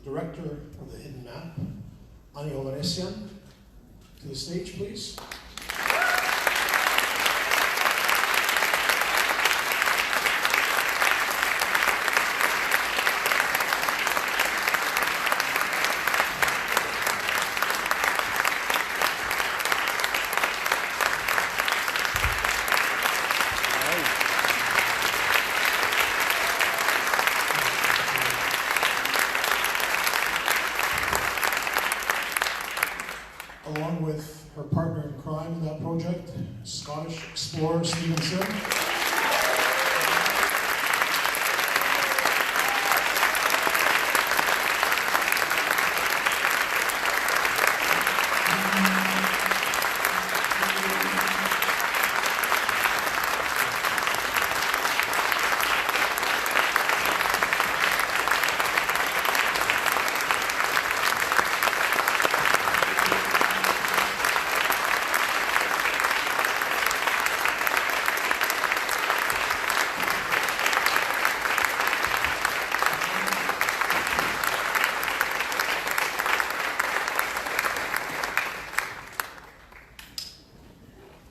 director of The Hidden Map, Ani Hovannisian, to the stage, please. Along with her partner in crime in that project, Scottish explorer Stephen Sim.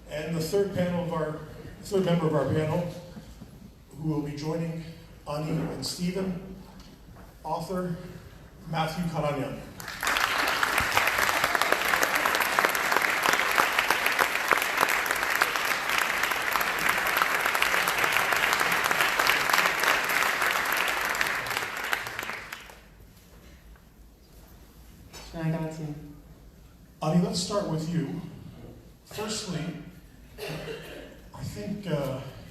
And the third member of our panel, who will be joining Ani and Stephen, author Matthew Karanian. Ani, let's start with you. Firstly, I think,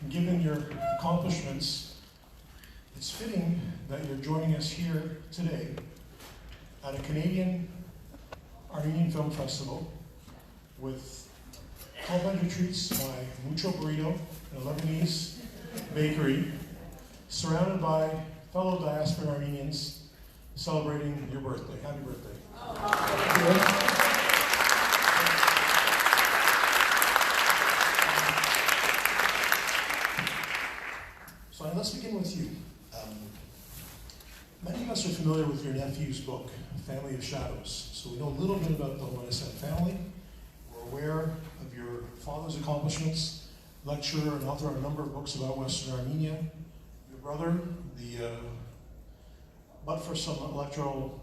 given your accomplishments, it's fitting that you're joining us here today at a Canadian Armenian Film Festival with complimentary treats by Mucho Burrito, a Lebanese bakery, surrounded by fellow diaspora Armenians celebrating your birthday. Happy birthday. Oh. So let's begin with you. Many of us are familiar with your nephew's book, Family of Shadows. So we know a little bit about the Hovannisian family. We're aware of your father's accomplishments, lecturer and author on a number of books about Western Armenia. Your brother, but for some electoral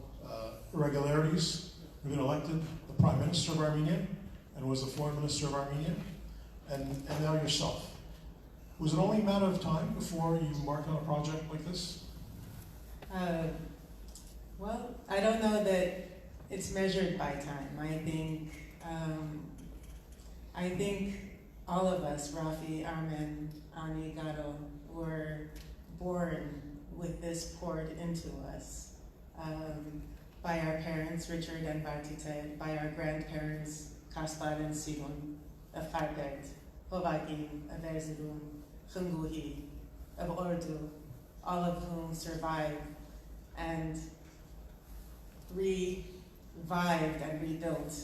irregularities, you've been elected the Prime Minister of Armenia and was the Foreign Minister of Armenia, and now yourself. Was it only a matter of time before you embarked on a project like this? Well, I don't know that it's measured by time. I think all of us, Rafi, Armin, Ani, Garo, were born with this poured into us by our parents, Richard and Bartite, by our grandparents, Kaspar and Simon, of Harpet, Hovagin, of Erzurum, Khunguhi, of Urdu, all of whom survived and revived and rebuilt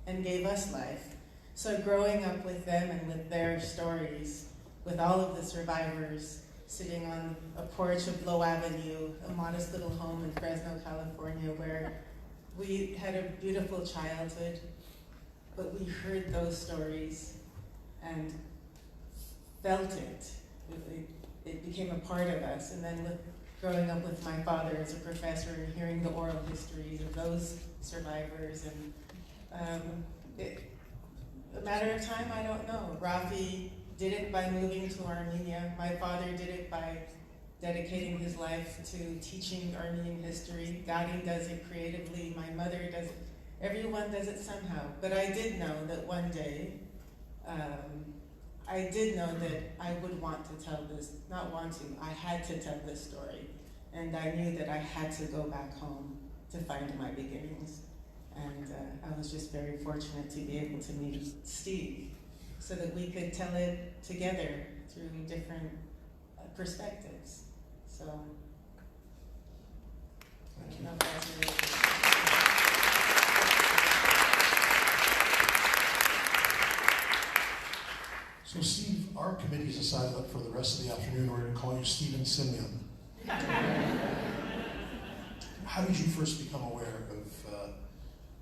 and gave us life. So growing up with them and with their stories, with all of the survivors sitting on a porch of Low Avenue, a modest little home in Fresno, California, where we had a beautiful childhood, but we heard those stories and felt it. It became a part of us. And then with growing up with my father as a professor and hearing the oral histories of those survivors, and a matter of time, I don't know. Rafi did it by moving to Armenia. My father did it by dedicating his life to teaching Armenian history. Gadi does it creatively. My mother does it. Everyone does it somehow. But I did know that one day, I did know that I would want to tell this, not want to, I had to tell this story. And I knew that I had to go back home to find my beginnings. And I was just very fortunate to be able to meet Steve so that we could tell it together through different perspectives. So, I don't know if that's really... So Steve, our committee's decided that for the rest of the afternoon we're going to call you Stephen Simeon. how did you first become aware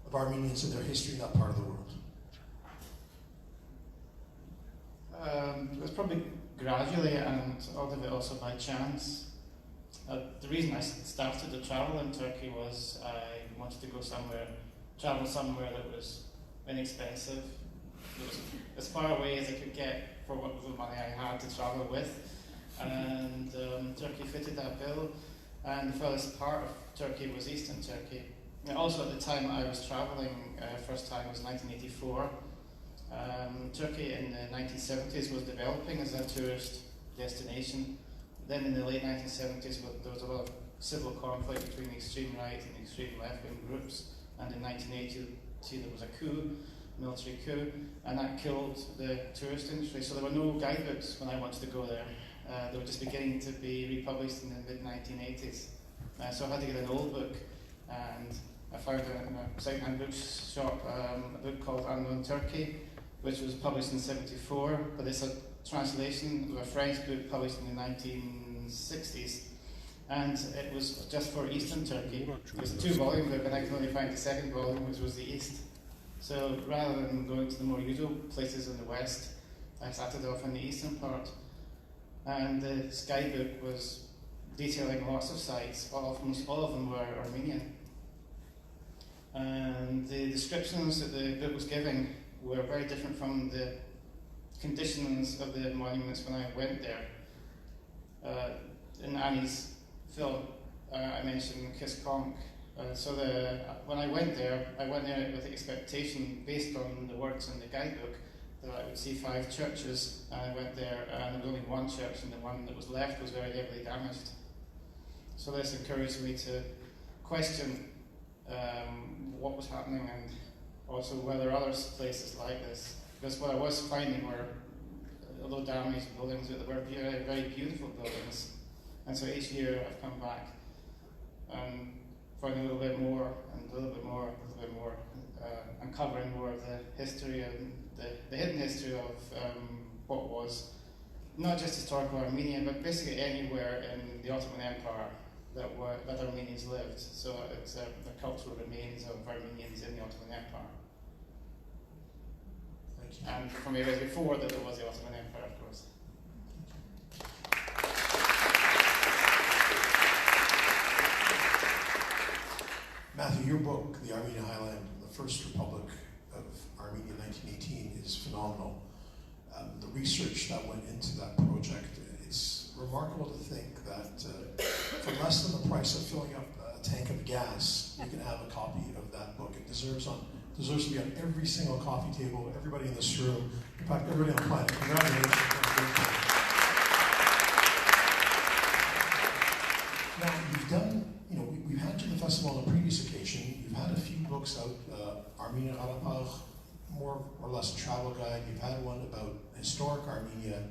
of Armenians and their history in that part of the world? It was probably gradually, and all of it also by chance. The reason I started to travel in Turkey was I wanted to go travel somewhere that was inexpensive. It was as far away as I could get for what the money I had to travel with. And Turkey fitted that bill. And the furthest part of Turkey was Eastern Turkey. And also at the time I was traveling, first time was 1984. Turkey in the 1970s was developing as a tourist destination. Then in the late 1970s there was a lot of civil conflict between the extreme right and the extreme left wing groups. And in 1980 there was a coup, military coup, and that killed the tourist industry. So there were no guidebooks when I wanted to go there. They were just beginning to be republished in the mid-1980s. So I had to get an old book, and I found in a second-hand bookshop a book called Unknown Turkey, which was published in '74, but it's a translation of a French book published in the 1960s, and it was just for Eastern Turkey. It was a 2-volume book, and I could only find the second volume, which was the East. So rather than going to the more usual places in the West, I started off in the eastern part. And the Skybook was detailing lots of sites, almost all of them were Armenian. And the descriptions that the book was giving were very different from the conditions of the monuments when I went there. In Ani's film, I mentioned Kiskonk. When I went there with the expectation, based on the words in the guidebook, that I would see 5 churches, and I went there and there was only one church, and the one that was left was very heavily damaged. So this encouraged me to question what was happening, and also whether other places like this, because what I was finding were, although damaged buildings, that were very, very beautiful buildings. And so each year I've come back and finding a little bit more, uncovering more of the history and the hidden history of what was not just historical Armenia, but basically anywhere in the Ottoman Empire that Armenians lived. So it's the cultural remains of Armenians in the Ottoman Empire. Thank you. And from areas before that there was the Ottoman Empire, of course. Matthew, your book, The Armenian Highland, The First Republic of Armenia 1918, is phenomenal. The research that went into that project, it's remarkable to think that for less than the price of filling up a tank of gas, you can have a copy of that book. It deserves to be on every single coffee table, everybody in this room, in fact, everybody on the planet. Congratulations. Now, you've done, we've had you at the festival on a previous occasion. You've had a few books out, Armenia Arapagh, more or less a travel guide. You've had one about historic Armenia.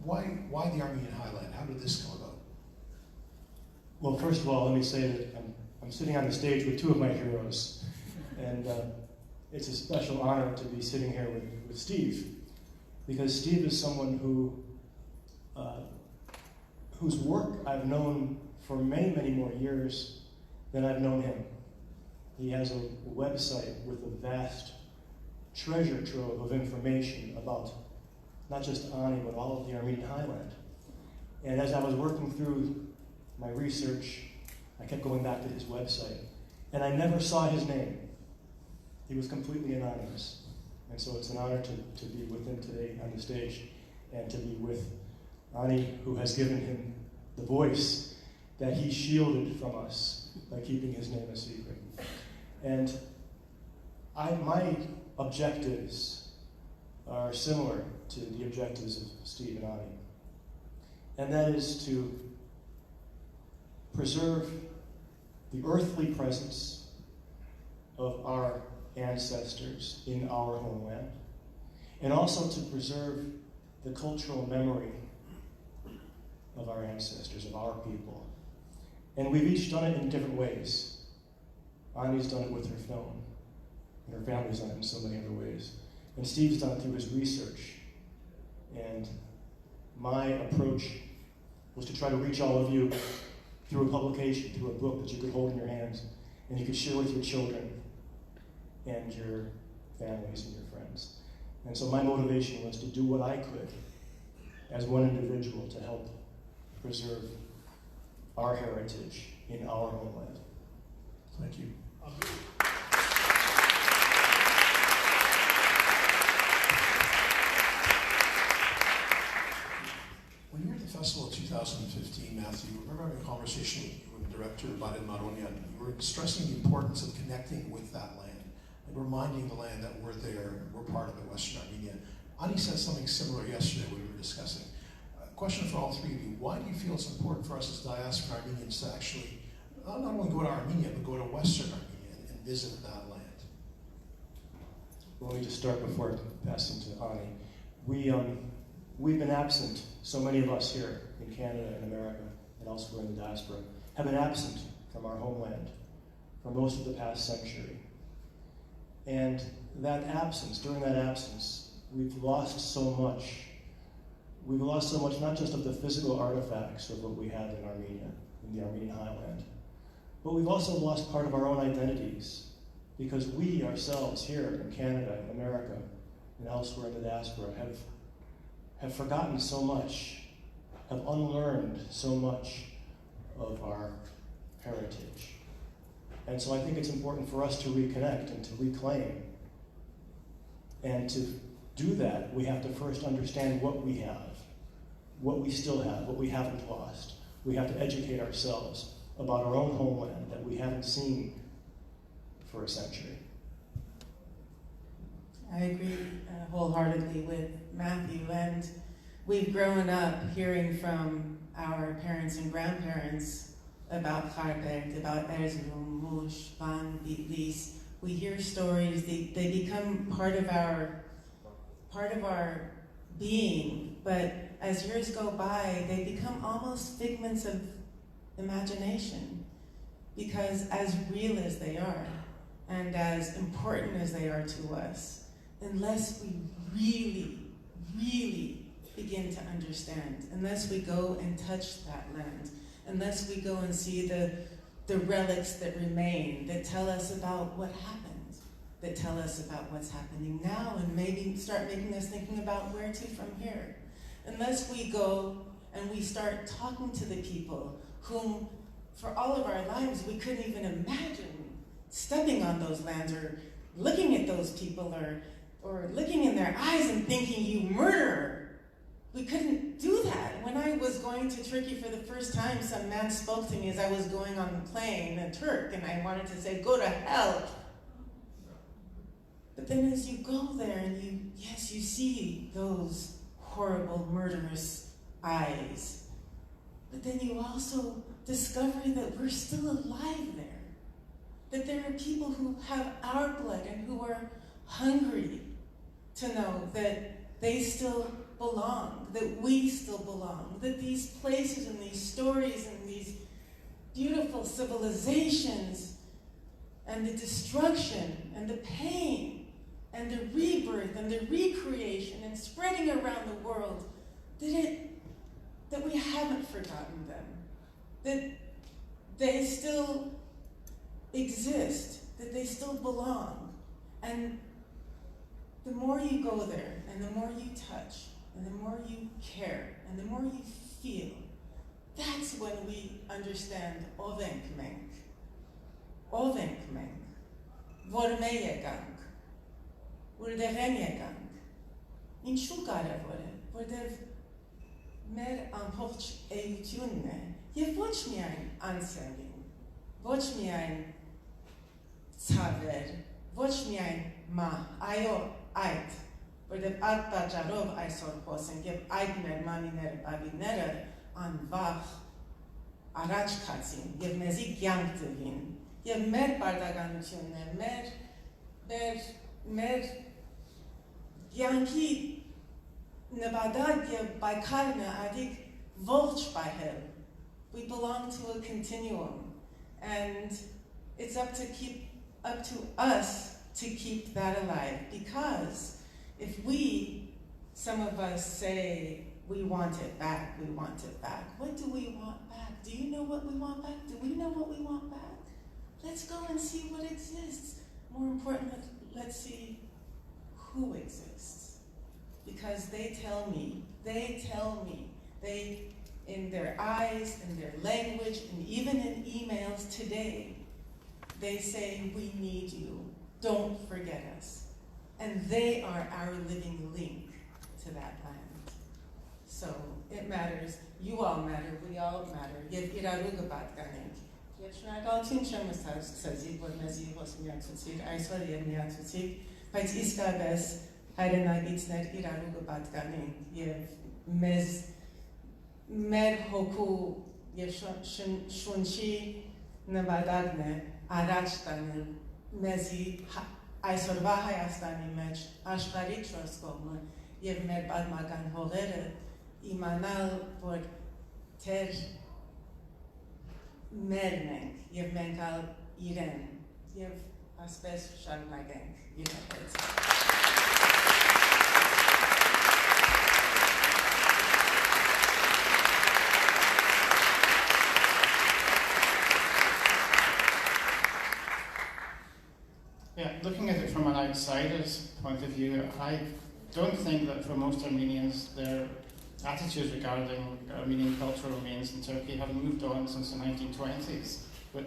Why the Armenian Highland? How did this come about? Well, first of all, let me say that I'm sitting on the stage with 2 of my heroes, and it's a special honor to be sitting here with Steve, because Steve is someone whose work I've known for many, many more years than I've known him. He has a website with a vast treasure trove of information about not just Ani, but all of the Armenian Highland. And as I was working through my research, I kept going back to his website, and I never saw his name. He was completely anonymous. And so it's an honor to be with him today on the stage, and to be with Ani, who has given him the voice that he shielded from us by keeping his name a secret. And my objectives are similar to the objectives of Steve and Ani. And that is to preserve the earthly presence of our ancestors in our homeland, and also to preserve the cultural memory of our ancestors, of our people. And we've each done it in different ways. Ani's done it with her film, and her family's done it in so many other ways. And Steve's done it through his research. And my approach was to try to reach all of you through a publication, through a book that you could hold in your hands and you could share with your children and your families and your friends. And so my motivation was to do what I could as one individual to help preserve our heritage in our homeland. Thank you. When you were at the festival in 2015, Matthew, I remember having a conversation with the director, Ani Hovannisian. You were stressing the importance of connecting with that land and reminding the land that we're there and we're part of it, Western Armenia. Ani said something similar yesterday when we were discussing. Question for all three of you. Why do you feel it's important for us as diaspora Armenians to actually not only go to Armenia, but go to Western Armenia and visit that land? Well, let me just start before passing to Ani. We've been absent, so many of us here in Canada and America and elsewhere in the diaspora have been absent from our homeland for most of the past century. And that absence, during that absence, we've lost so much. We've lost so much, not just of the physical artifacts of what we had in Armenia, in the Armenian highland, but we've also lost part of our own identities because we ourselves here in Canada, in America, and elsewhere in the diaspora have forgotten so much, have unlearned so much of our heritage. And so I think it's important for us to reconnect and to reclaim. And to do that, we have to first understand what we have, what we still have, what we haven't lost. We have to educate ourselves about our own homeland that we haven't seen for a century. I agree wholeheartedly with Matthew, and we've grown up hearing from our parents and grandparents about Kharbet, about Erzurum, Mush, Van, Bitlis. We hear stories, they become part of our being, but as years go by, they become almost figments of imagination, because as real as they are, and as important as they are to us, unless we really, really begin to understand, unless we go and touch that land, unless we go and see the relics that remain, that tell us about what happened, that tell us about what's happening now, and maybe start making us thinking about where to from here. Unless we go and we start talking to the people whom, for all of our lives, we couldn't even imagine stepping on those lands or looking at those people or looking in their eyes and thinking, you murderer. We couldn't do that. When I was going to Turkey for the first time, some man spoke to me as I was going on the plane, a Turk, and I wanted to say, go to hell. But then as you go there and you see those horrible, murderous eyes. But then you also discover that we're still alive there. That there are people who have our blood and who are hungry to know that they still belong, that we still belong, that these places and these stories and these beautiful civilizations and the destruction and the pain and the rebirth and the recreation and spreading around the world, that we haven't forgotten them, that they still exist, that they still belong. And the more you go there, and the more you touch, and the more you care, and the more you feel, that's when we understand ovenkmenk, vormeyegang, urderenyegang. Ինչու կարևոր է, որտև մեր ամբողջ էությունն է, եւ ոչ միայն անցյալին, ոչ միայն ցավեր, ոչ միայն մահ, այո, այդ, որտև այդ պատճառով այսօր խոսենք, եւ այդ մեր մանիները, բավիները անվախ առաջ քացին, եւ մեզի կյանք տվին, եւ մեր պարտականությունն է, մեր կյանքի նվադակ եւ պայքարն է արդիկ ողջ պահել. We belong to a continuum, and it's up to us to keep that alive, because if some of us say we want it back, what do we want back? Do you know what we want back? Do we know what we want back? Let's go and see what exists. More important, let's see who exists. Because they tell me, in their eyes, in their language, and even in emails today, they say, we need you, don't forget us. And they are our living link to that land. So it matters, you all matter, we all matter. Եվ իրարուգը պատկանենք։ Եվ շնորհակալություն չեմ ասացի, որ մեզ ողջ միացուցիք, այսօր եւ միացուցիք, բայց իսկապես հայրենագիցներ իրարուգը պատկանենք եւ մեզ մեր հոգու եւ շունչի նվադագն է առաջ տանել մեզի այսօրվա Հայաստանի մեջ աշխարհի 4 կողմը եւ մեր պատմական հողերը իմանալ, որ թեր մերն ենք եւ մենք ալ իրեն եւ ասպես շարունակենք իրապես։ Yeah, looking at it from an outsider's point of view, I don't think that for most Armenians their attitudes regarding Armenian cultural remains in Turkey have moved on since the 1920s. But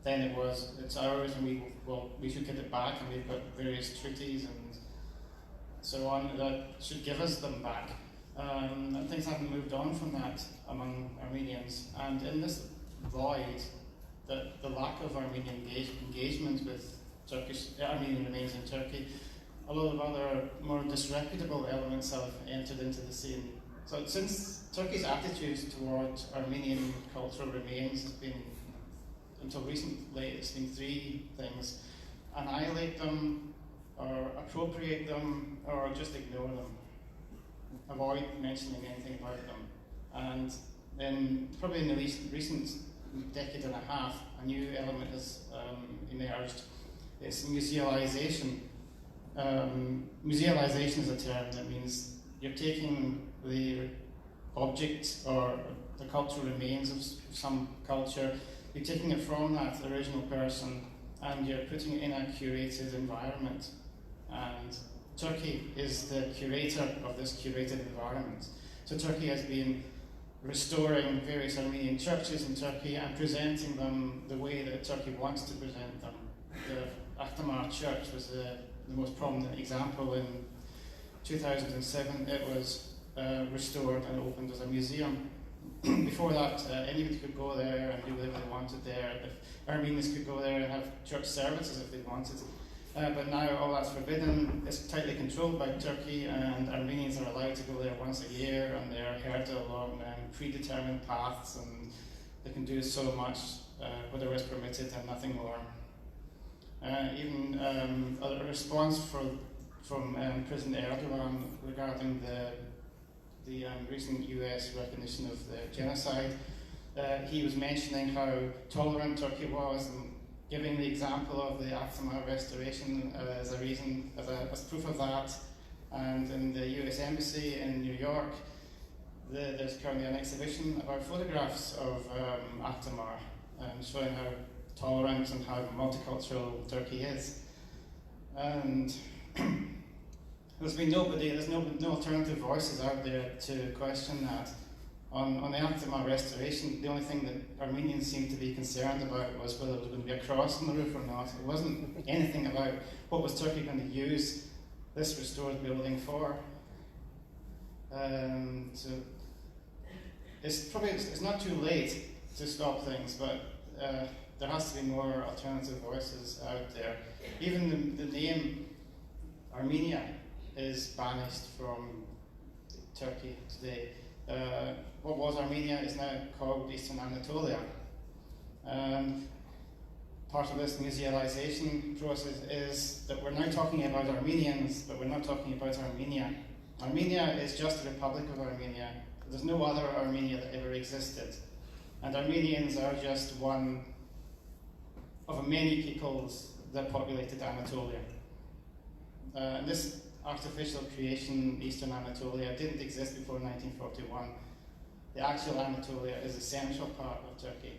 then it's ours and we should get it back, and we've got various treaties and so on that should give us them back. And things haven't moved on from that among Armenians. And in this void, the lack of Armenian engagement with Armenian remains in Turkey, a lot of other more disreputable elements have entered into the scene. So since Turkey's attitudes towards Armenian cultural remains has been, until recently, it's been three things: annihilate them, or appropriate them, or just ignore them. Avoid mentioning anything about them. And then, probably in the recent decade and a half, a new element has emerged. It's musealization. Musealization is a term that means you're taking the object or the cultural remains of some culture, you're taking it from that original person and you're putting it in a curated environment. And Turkey is the curator of this curated environment. So Turkey has been restoring various Armenian churches in Turkey and presenting them the way that Turkey wants to present them. The Ahtamar Church was the most prominent example. In 2007 it was restored and opened as a museum. Before that, anybody could go there and do whatever they wanted there. If Armenians could go there and have church services if they wanted. But now all that's forbidden. It's tightly controlled by Turkey, and Armenians are allowed to go there once a year, and they're herded along predetermined paths, and they can do so much, whatever is permitted and nothing more. Even a response from President Erdogan regarding the recent US recognition of the genocide. He was mentioning how tolerant Turkey was and giving the example of the Ahtamar restoration as a reason, as proof of that. And in the US Embassy in New York, there's currently an exhibition about photographs of Ahtamar, showing how tolerant and how multicultural Turkey is. And there's no alternative voices out there to question that. On the Ahtamar restoration, the only thing that Armenians seemed to be concerned about was whether there was going to be a cross on the roof or not. It wasn't anything about what was Turkey going to use this restored building for. So it's not too late to stop things, but there has to be more alternative voices out there. Even the name Armenia is banished from Turkey today. What was Armenia is now called Eastern Anatolia. Part of this musealization process is that we're now talking about Armenians, but we're not talking about Armenia. Armenia is just the Republic of Armenia. There's no other Armenia that ever existed. And Armenians are just one of many peoples that populated Anatolia. This artificial creation, Eastern Anatolia, didn't exist before 1941. the actual Anatolia is a central part of Turkey.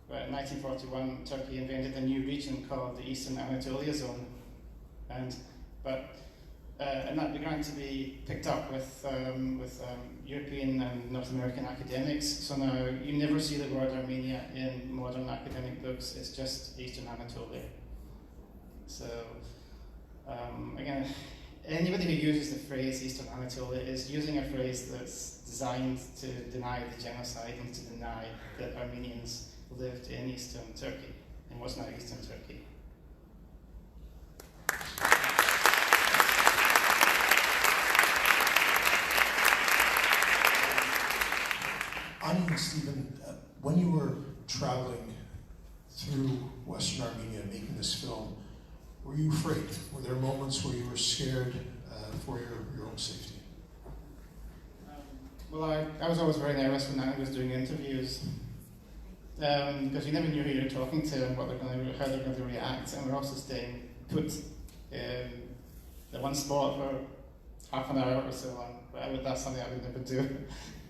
But in 1941, Turkey invented a new region called the Eastern Anatolia Zone, and that began to be picked up with European and North American academics. So now you never see the word Armenia in modern academic books. It's just Eastern Anatolia. So again, anybody who uses the phrase Eastern Anatolia is using a phrase that's designed to deny the genocide and to deny that Armenians lived in Eastern Turkey, in what's now Eastern Turkey. Ani and Stephen, when you were traveling through Western Armenia making this film, were you afraid? Were there moments where you were scared for your own safety? Well, I was always very nervous when I was doing interviews, because you never knew who you were talking to and how they're going to react, and we're also staying put in the one spot for half an hour or so on. But that's something I would never do.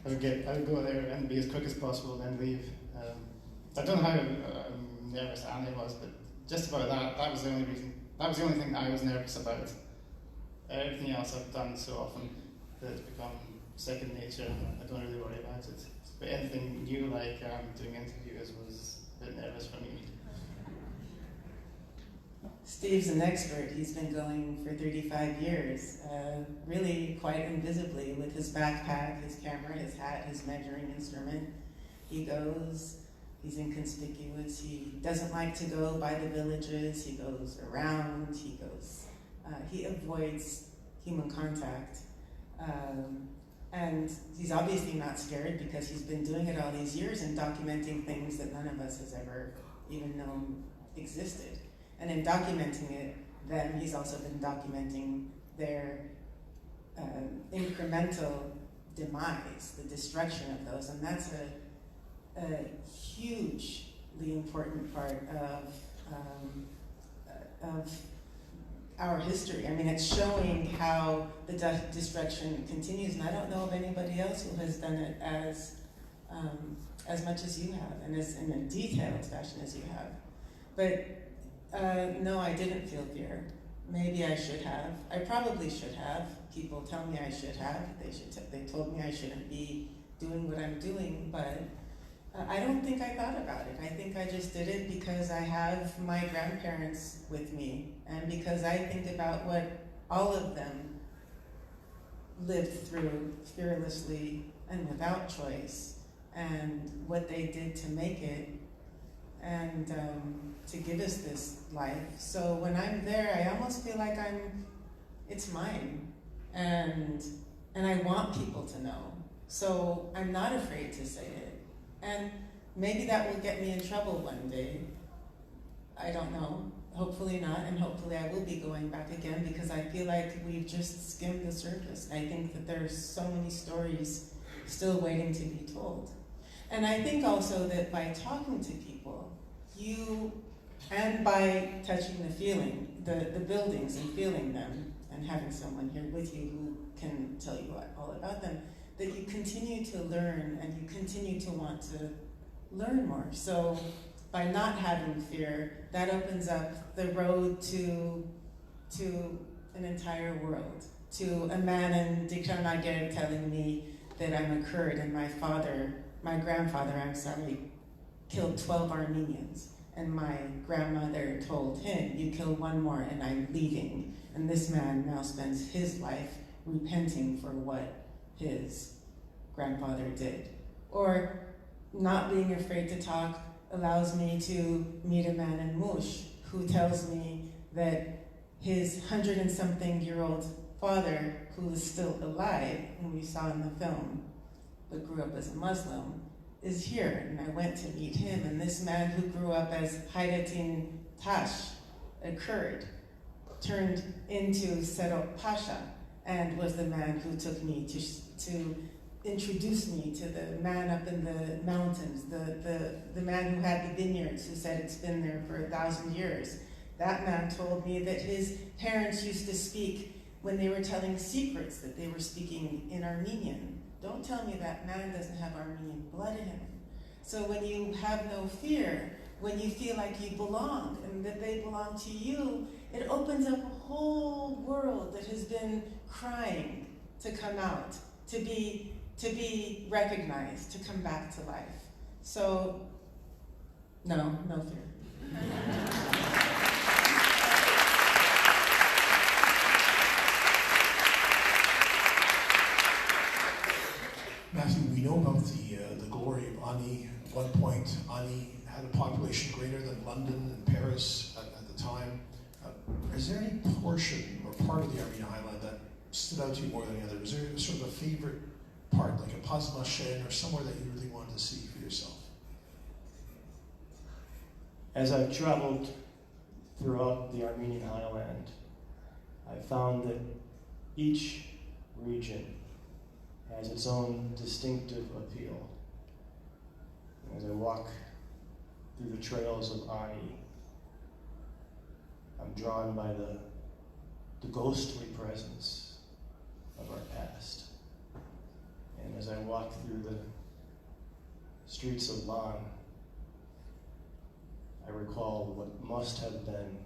I would go there and be as quick as possible and then leave. I don't know how nervous Ani was, but just about that was the only reason. That was the only thing that I was nervous about. Everything else I've done so often that it's become second nature, and I don't really worry about it. But anything new, like doing interviews, was a bit nervous for me. Steve's an expert. He's been going for 35 years, really quite invisibly, with his backpack, his camera, his hat, his measuring instrument. He goes, he's inconspicuous, he doesn't like to go by the villages, he goes around, he avoids human contact. And he's obviously not scared because he's been doing it all these years and documenting things that none of us has ever even known existed. And in documenting it, then he's also been documenting their incremental demise, the destruction of those, and that's a hugely important part of our history. I mean, it's showing how the destruction continues, and I don't know of anybody else who has done it as much as you have, and as in a detailed fashion as you have. But no, I didn't feel fear. Maybe I should have. I probably should have. People tell me I should have. They told me I shouldn't be doing what I'm doing, but I don't think I thought about it. I think I just did it because I have my grandparents with me, and because I think about what all of them lived through fearlessly and without choice, and what they did to make it, and to give us this life. So when I'm there, I almost feel like it's mine, and I want people to know. So I'm not afraid to say it. And maybe that will get me in trouble one day. I don't know. Hopefully not, and hopefully I will be going back again, because I feel like we've just skimmed the surface. I think that there's so many stories still waiting to be told. And I think also that by talking to people, and by touching the feeling, the buildings and feeling them, and having someone here with you who can tell you all about them, that you continue to learn and you continue to want to learn more. So by not having fear, that opens up the road to an entire world, to a man in Dikranager telling me that I'm a Kurd and my grandfather, killed 12 Armenians. And my grandmother told him, you kill one more and I'm leaving. And this man now spends his life repenting for what his grandfather did. Or not being afraid to talk allows me to meet a man in Mush who tells me that his 100-and-something-year-old father, who is still alive, whom we saw in the film, but grew up as a Muslim, is here. And I went to meet him, and this man who grew up as Hayrettin Tash, a Kurd, turned into Serok Pasha, and was the man who took me to introduce me to the man up in the mountains, the man who had the vineyards, who said it's been there for 1,000 years. That man told me that his parents used to speak when they were telling secrets that they were speaking in Armenian. don't tell me that man doesn't have Armenian blood in him. So when you have no fear, when you feel like you belong and that they belong to you, it opens up a whole world that has been crying to come out, to be recognized, to come back to life. So, no fear. Matthew, we know about the glory of Ani. At one point, Ani had a population greater than London and Paris at the time. Is there any portion or part of the Armenian highland that stood out to you more than the other? Was there sort of a favorite part, like a Pazmashen or somewhere that you really wanted to see for yourself? As I've traveled throughout the Armenian highland, I found that each region has its own distinctive appeal. As I walk through the trails of Ani, I'm drawn by the ghostly presence of our past. And as I walk through the streets of Van, I recall what must have been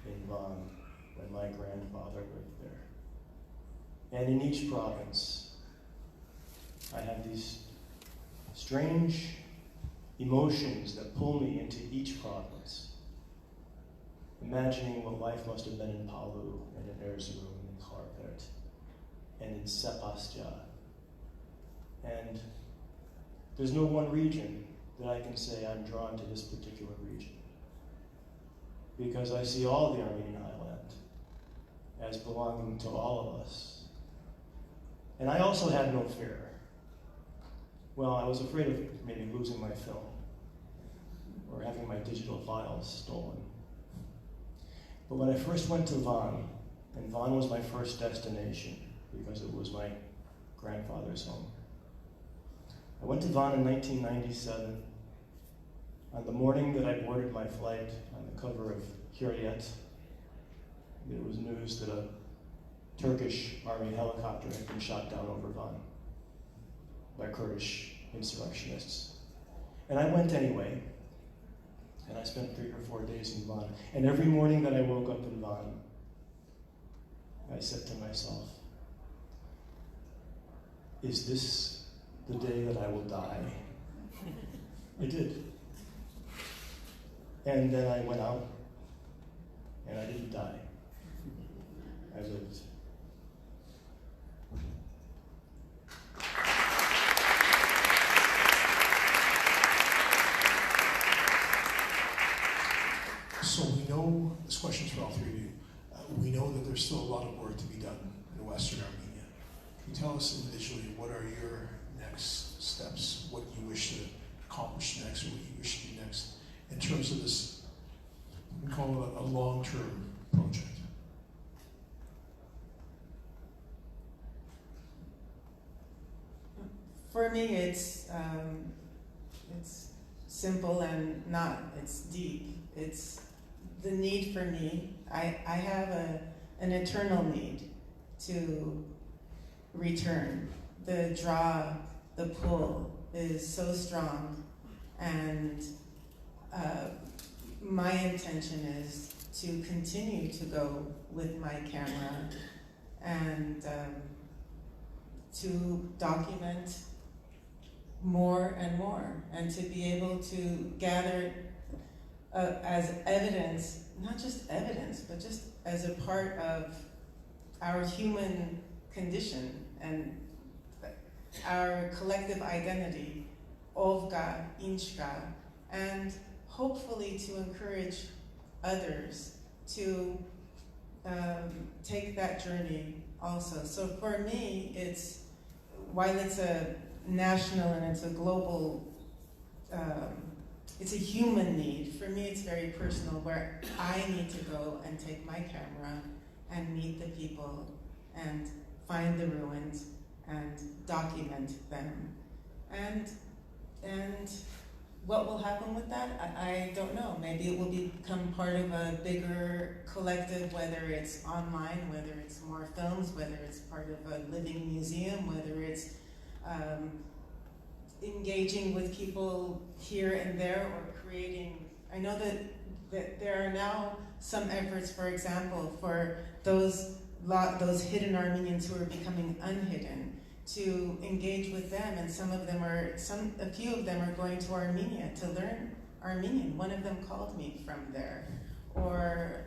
in Van when my grandfather lived there. And in each province, I have these strange emotions that pull me into each province. Imagining what life must have been in Palu, and in Erzurum, and in Kharpert, and in Sepastya. And there's no one region that I can say I'm drawn to this particular region, because I see all the Armenian highland as belonging to all of us. And I also had no fear. Well, I was afraid of maybe losing my film or having my digital files stolen. But when I first went to Van, and Van was my first destination because it was my grandfather's home. I went to Van in 1997. On the morning that I boarded my flight, on the cover of Hürriyet, there was news that a Turkish army helicopter had been shot down over Van by Kurdish insurrectionists. And I went anyway, and I spent 3 or 4 days in Van. And every morning that I woke up in Van, I said to myself, is this the day that I will die? I did. And then I went out, and I didn't die. I lived. So we know, this question's for all three of you, we know that there's still a lot of work to be done in Western Armenia. Can you tell us individually what are your next steps, what you wish to accomplish next, or what you wish to do next, in terms of this, we call it a long-term project? For me, it's simple and not, it's deep. It's the need for me. I have an eternal need to return. The draw, the pull is so strong, and my intention is to continue to go with my camera and to document more and more, and to be able to gather as evidence, not just evidence, but just as a part of our human condition and our collective identity, Ovga, Inchka, and hopefully to encourage others to take that journey also. So for me, it's, while it's a national and it's a global, it's a human need. For me, it's very personal, where I need to go and take my camera and meet the people and find the ruins and document them. And what will happen with that? I don't know. Maybe it will become part of a bigger collective, whether it's online, whether it's more films, whether it's part of a living museum, whether it's engaging with people here and there, or creating. I know that there are now some efforts, for example, for those hidden Armenians who are becoming unhidden, to engage with them, and a few of them are going to Armenia to learn Armenian. One of them called me from there, or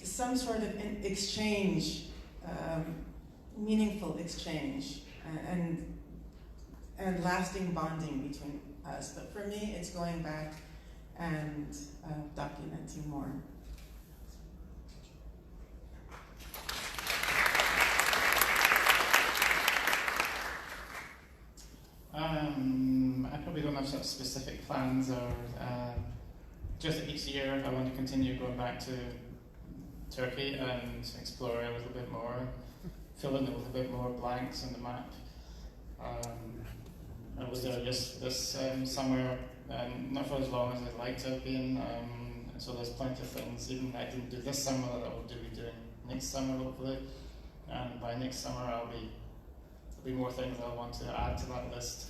some sort of exchange, meaningful exchange, and lasting bonding between us. But for me, it's going back and documenting more. I probably don't have such specific plans, or just each year I want to continue going back to Turkey and explore a little bit more, fill in a little bit more blanks on the map. I was there just this summer, not for as long as I'd like to have been, so there's plenty of things, even I didn't do this summer, that I will be doing next summer hopefully, and by next summer there'll be more things I'll want to add to that list.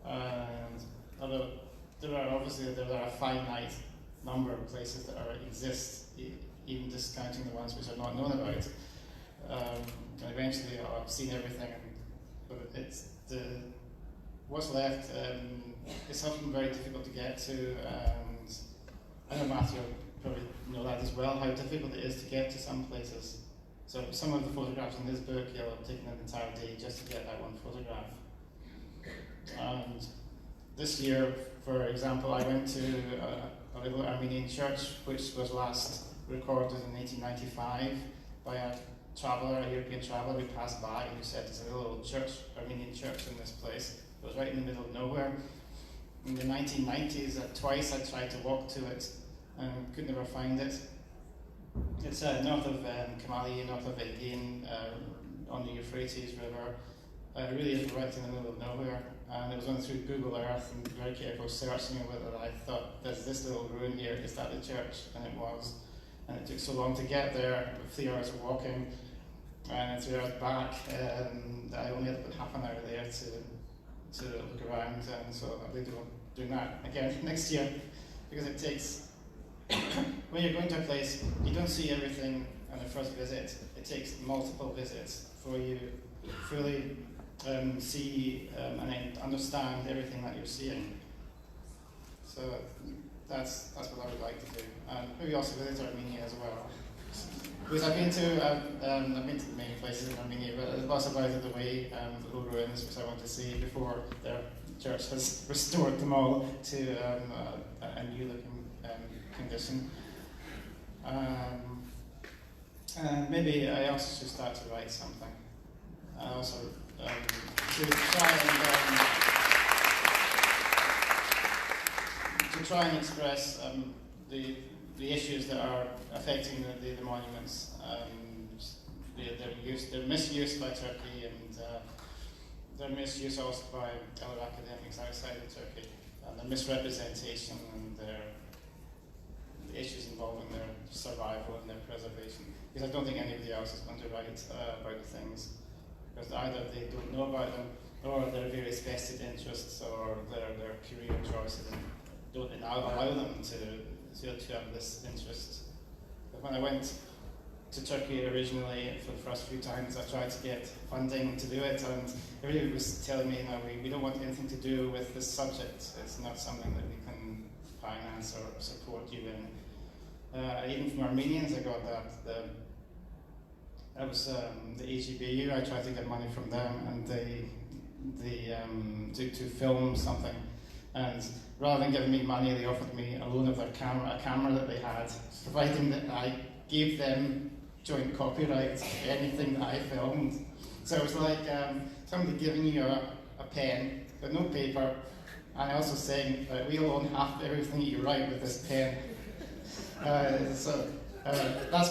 And although there are a finite number of places that exist, even discounting the ones which are not known about, and eventually I've seen everything, but what's left is often very difficult to get to, and I know Matthew probably know that as well, how difficult it is to get to some places. So some of the photographs in this book, you'll have taken an entire day just to get that one photograph. And this year, for example, I went to a little Armenian church which was last recorded in 1895 by a European traveller who passed by, who said there's a little church, Armenian church in this place. It was right in the middle of nowhere. In the 1990s, twice I tried to walk to it and could never find it. It's north of Kamali, north of Edin, on the Euphrates River. It really is right in the middle of nowhere. And it was only through Google Earth and very careful searching of it that I thought, there's this little ruin here, is that the church? And it was. And it took so long to get there, 3 hours of walking, and 3 hours back, and I only had about half an hour there to look around, and so I'll be doing that again next year, because it takes, when you're going to a place, you don't see everything on the first visit. It takes multiple visits before you fully see and then understand everything that you're seeing. So that's what I would like to do. And maybe also visit Armenia as well. Because I've been to many places in Armenia, but there's lots of out of the way little ruins which I want to see before their church has restored them all to a new looking condition. And maybe I also should start to write something. I also to try and express the issues that are affecting the monuments, their misuse by Turkey, and their misuse also by other academics outside of Turkey, and their misrepresentation, and the issues involving their survival and their preservation. Because I don't think anybody else is going to write about the things, because either they don't know about them, or their various vested interests, or their career choices don't allow them to have this interest. But when I went to Turkey originally for the first few times, I tried to get funding to do it, and everybody was telling me, no, we don't want anything to do with this subject. It's not something that we can finance or support you in. Even from Armenians, I got that. That was the AGBU. I tried to get money from them, and to film something. And rather than giving me money, they offered me a loan of their camera, a camera that they had, providing that I gave them joint copyright to anything that I filmed. So it was like somebody giving you a pen, but no paper, and also saying, we'll own half of everything you write with this pen. That's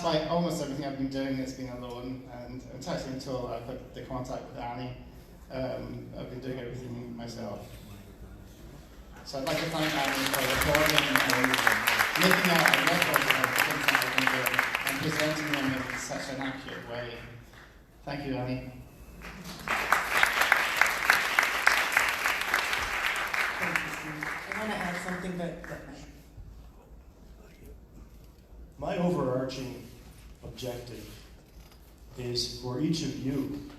why almost everything I've been doing has been alone, and it's actually until I put the contact with Ani, I've been doing everything myself. So I'd like to thank Ani for recording and making a record of the things that I've been doing and presenting them in such an accurate way. Thank you, Ani. My overarching objective is for each of you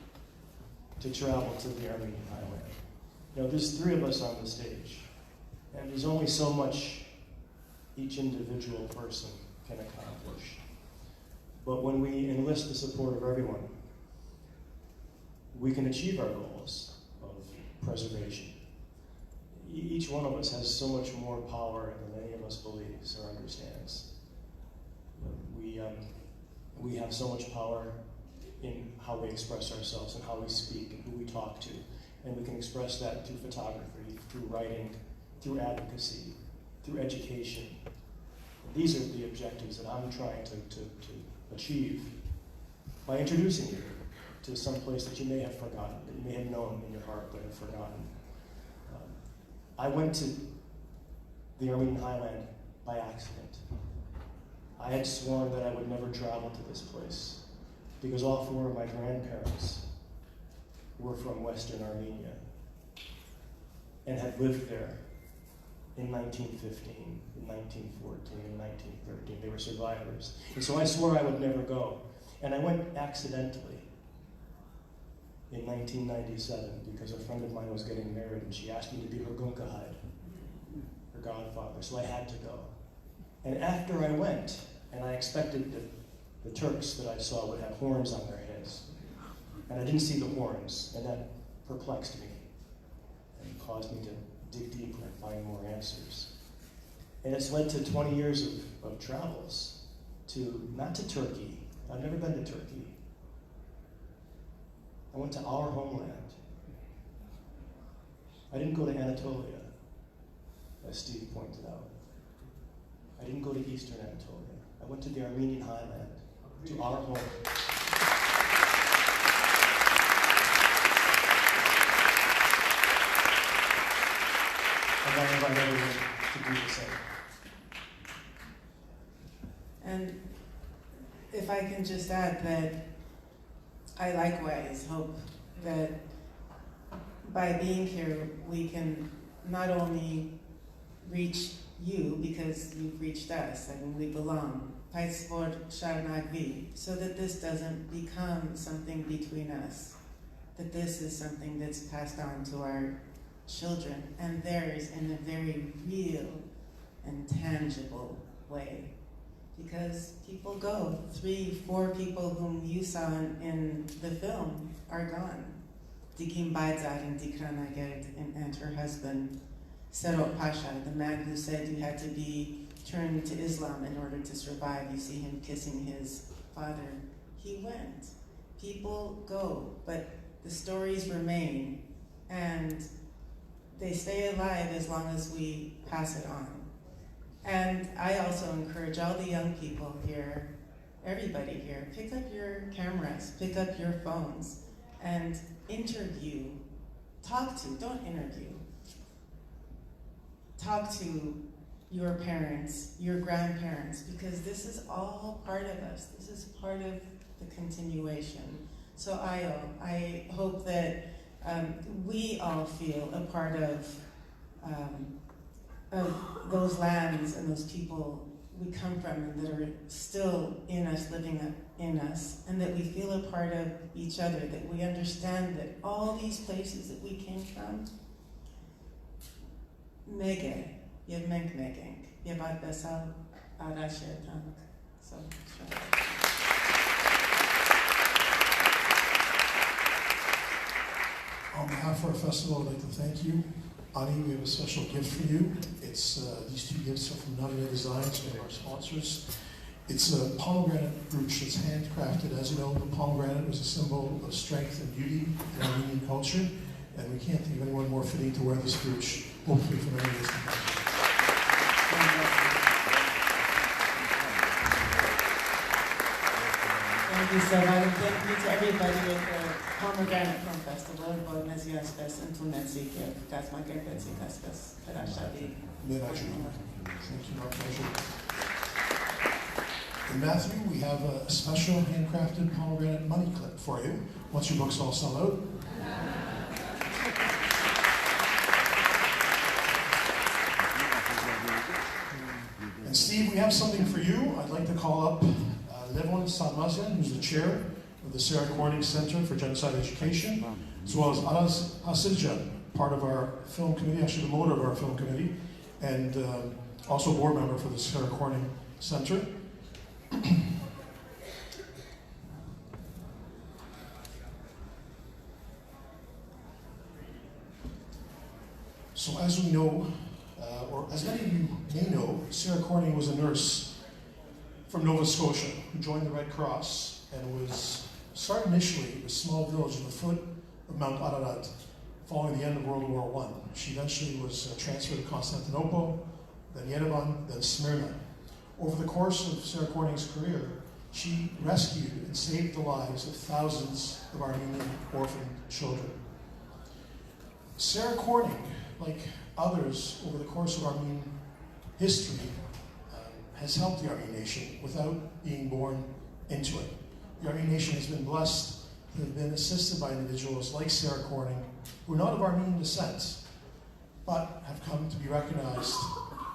to travel to the Armenian highland. You know, there's 3 of us on the stage, and there's only so much each individual person can accomplish. But when we enlist the support of everyone, we can achieve our goals of preservation. Each one of us has so much more power than any of us believes or understands. We have so much power in how we express ourselves and how we speak and who we talk to. And we can express that through photography, through writing, through advocacy, through education. These are the objectives that I'm trying to achieve by introducing you to some place that you may have forgotten, that you may have known in your heart but have forgotten. I went to the Armenian highland by accident. I had sworn that I would never travel to this place because all 4 of my grandparents were from Western Armenia and had lived there in 1915, in 1914, in 1913. They were survivors. And so I swore I would never go. And I went accidentally in 1997 because a friend of mine was getting married and she asked me to be her gunkahide, her godfather, so I had to go. And after I went, and I expected that the Turks that I saw would have horns on their heads, and I didn't see the horns, and that perplexed me and caused me to dig deeper and find more answers. And it's led to 20 years of travels not to Turkey. I've never been to Turkey. I went to our homeland. I didn't go to Anatolia, as Steve pointed out. I didn't go to Eastern Anatolia. I went to the Armenian highland, to our home. And I invite everyone to do the same. And if I can just add that I likewise hope that by being here, we can not only reach you, because you've reached us and we belong, so that this doesn't become something between us, that this is something that's passed on to our children and theirs in a very real and tangible way. Because people go, 3, 4 people whom you saw in the film are gone. Dikim Baidzad and Dikrana Gerd and her husband, Serot Pasha, the man who said you had to be turned to Islam in order to survive. You see him kissing his father. He went. People go, but the stories remain, and they stay alive as long as we pass it on. And I also encourage all the young people here, everybody here, pick up your cameras, pick up your phones, and interview, talk to, don't interview. Talk to your parents, your grandparents, because this is all part of us. This is part of the continuation. So I hope that we all feel a part of those lands and those people we come from and that are still in us, living in us, and that we feel a part of each other, that we understand that all these places that we came from, Mege, Yevmenk Megeng, Yevad Besal, Arashe Tank. So, sure. On behalf of our festival, I'd like to thank you. Ani, we have a special gift for you. It's these 2 gifts are from Navia Designs, one of our sponsors. It's a pomegranate brooch that's handcrafted. As you know, the pomegranate was a symbol of strength and beauty in Armenian culture, and we can't think of anyone more fitting to wear this brooch, hopefully for many years to come. Thank you so much. Thank you to everybody at the Pomegranate Film Festival. Thank you, my pleasure. And Matthew, we have a special handcrafted pomegranate money clip for you once your books all sell out. And Steve, we have something for you. I'd like to call up Hamazkayin, who's the chair of the Sarah Corning Center for Genocide Education, as well as Ani Hovannisian, part of our film committee, actually the motor of our film committee, and also a board member for the Sarah Corning Center. So as we know, or as many of you may know, Sarah Corning was a nurse from Nova Scotia who joined the Red Cross and started initially in a small village at the foot of Mount Ararat following the end of World War I. She eventually was transferred to Constantinople, then Yerevan, then Smyrna. Over the course of Sarah Corning's career, she rescued and saved the lives of thousands of Armenian orphan children. Sarah Corning, like others over the course of Armenian history, has helped the Armenian nation without being born into it. The Armenian nation has been blessed to have been assisted by individuals like Sarah Corning, who are not of Armenian descent, but have come to be recognized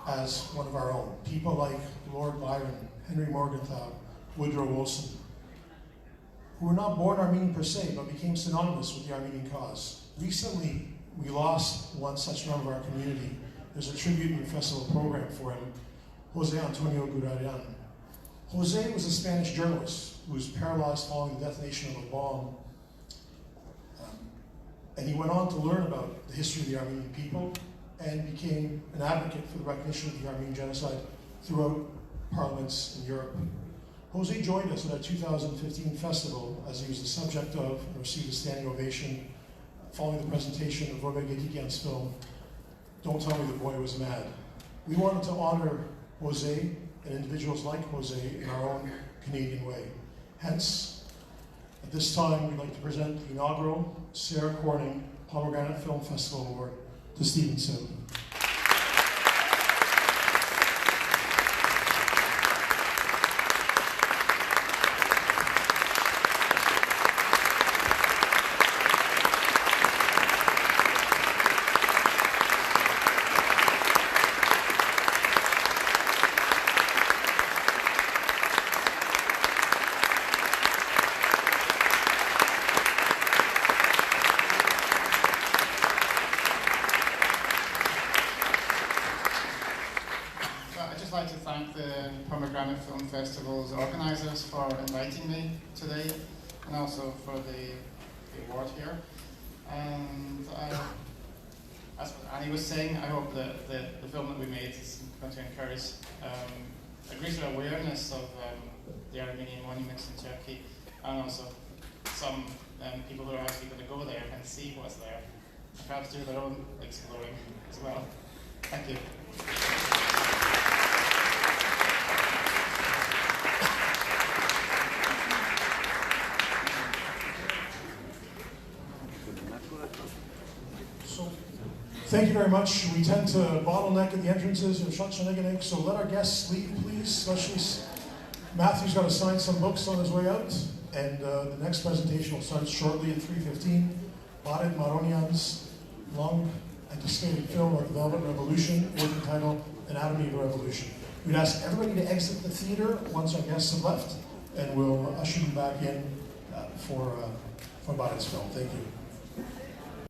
as one of our own. People like Lord Byron, Henry Morgenthau, Woodrow Wilson, who were not born Armenian per se, but became synonymous with the Armenian cause. Recently, we lost one such member of our community. There's a tribute and festival program for him, Jose Antonio Gurarian. Jose was a Spanish journalist who was paralyzed following the detonation of a bomb. And he went on to learn about the history of the Armenian people and became an advocate for the recognition of the Armenian genocide throughout parliaments in Europe. Jose joined us at our 2015 festival as he was the subject of and received a standing ovation following the presentation of Robert Guédiguian's film, Don't Tell Me the Boy Was Mad. We wanted to honor Jose and individuals like Jose in our own Canadian way. Hence, at this time, we'd like to present the inaugural Sarah Corning Pomegranate Film Festival Award to Stephen Sim. I'd like to thank the Pomegranate Film Festival's organisers for inviting me today, and also for the award here. And as Ani was saying, I hope that the film that we made is going to encourage a greater awareness of the Armenian monuments in Turkey, and also some people who are actually going to go there and see what's there, and perhaps do their own exploring as well. Thank you. Thank you very much. We tend to bottleneck at the entrances of Shakshanaginik, so let our guests leave, please. Especially Matthew's got to sign some books on his way out, and the next presentation will start shortly at 3:15. Barit Maronian's long anticipated film of the Velvet Revolution, working title Anatomy of a Revolution. We'd ask everybody to exit the theater once our guests have left, and we'll usher you back in for Barit's film. Thank you.